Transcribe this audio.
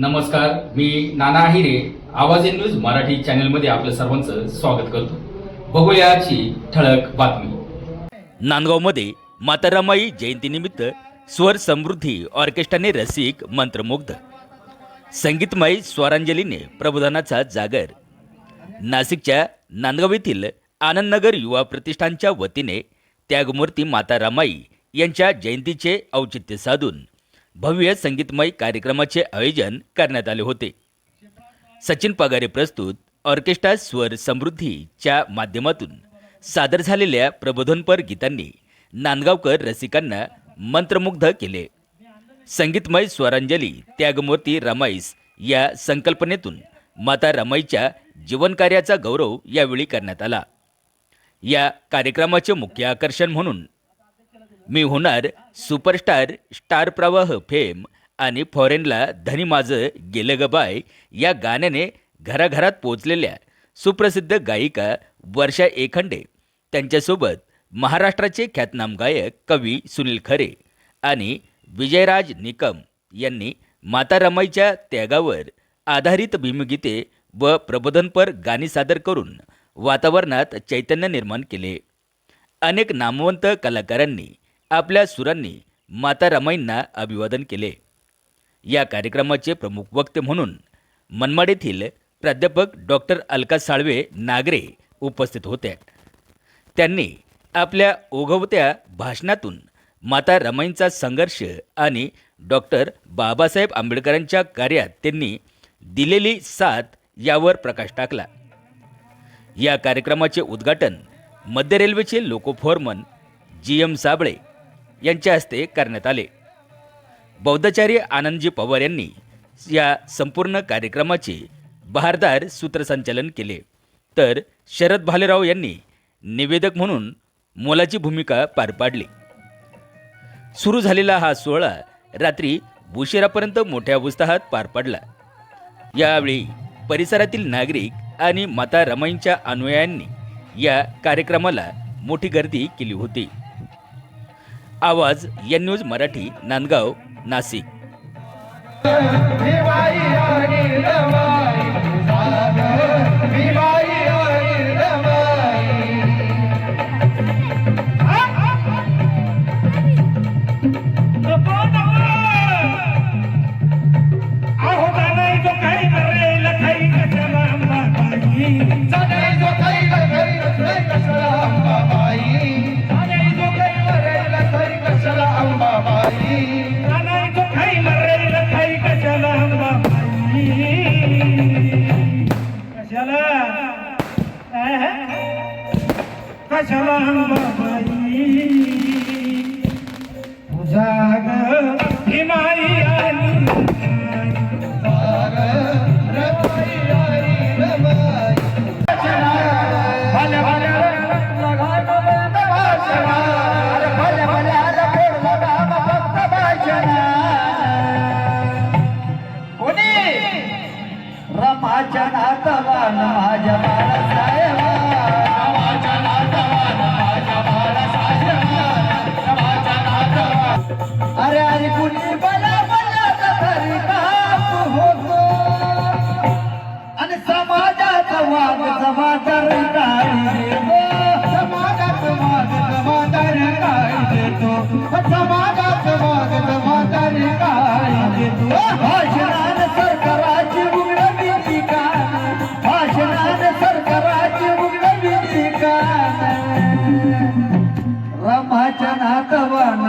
नमस्कार, मी नाना आहिरे. आवाज in news Marathi चॅनलमध्ये आपलं सर्वांचं स्वागत करतो. बघूया आजची ठळक बातमी. नांदगावमध्ये माता रमाई जयंतीनिमित्त स्वर समृद्धी ऑर्केस्ट्राने रसिक मंत्रमुग्ध. संगीतमय स्वरांजलीने प्रबोधनाचा जागर. नाशिकच्या नांदगाव येथील आनंदनगर युवा प्रतिष्ठानच्या वतीने त्यागमूर्ती माता रमाई यांच्या जयंतीचे औचित्य साधून भव्य संगीतमय कार्यक्रमाचे आयोजन करण्यात आले होते. सचिन पगारे प्रस्तुत ऑर्केस्ट्रा स्वर समृद्धीच्या माध्यमातून सादर झालेल्या प्रबोधनपर गीतांनी नांदगावकर रसिकांना मंत्रमुग्ध केले. संगीतमय स्वरांजली त्यागमूर्ती रमाईस या संकल्पनेतून माता रमाईच्या जीवनकार्याचा गौरव यावेळी करण्यात आला. या कार्यक्रमाचे मुख्य आकर्षण म्हणून मी होणार सुपरस्टार, स्टार प्रवाह फेम आणि फॉरेनला धनी माझं गेलं ग बाय या गाण्याने घराघरात पोचलेल्या सुप्रसिद्ध गायिका वर्षा एखंडे, त्यांच्यासोबत महाराष्ट्राचे ख्यातनाम गायक कवी सुनील खरे आणि विजयराज निकम यांनी माता रमाईच्या त्यागावर आधारित भीमगीते व प्रबोधनपर गाणी सादर करून वातावरणात चैतन्य निर्माण केले. अनेक नामवंत कलाकारांनी आपल्या सुरांनी माता रमाईंना अभिवादन केले. या कार्यक्रमाचे प्रमुख वक्ते म्हणून मनमाड येथील प्राध्यापक डॉक्टर अलका साळवे नागरे उपस्थित होत्या. त्यांनी आपल्या ओघवत्या भाषणातून माता रमाईंचा संघर्ष आणि डॉक्टर बाबासाहेब आंबेडकरांच्या कार्यात त्यांनी दिलेली साथ यावर प्रकाश टाकला. या कार्यक्रमाचे उद्घाटन मध्य रेल्वेचे लोको फोरमन GM साबळे यांच्या हस्ते करण्यात आले. बौद्धाचार्य आनंदजी पवार यांनी या संपूर्ण कार्यक्रमाचे बहारदार सूत्रसंचालन केले, तर शरद भालेराव यांनी निवेदक म्हणून मोलाची भूमिका पार पाडली. सुरू झालेला हा सोहळा रात्री उशिरापर्यंत मोठ्या उत्साहात पार पडला. यावेळी परिसरातील नागरिक आणि माता रमाईंच्या अनुयायांनी या कार्यक्रमाला मोठी गर्दी केली होती. आवाज एन न्यूज मराठी, नांदगाव, नाशिक. रमाच्या नातवान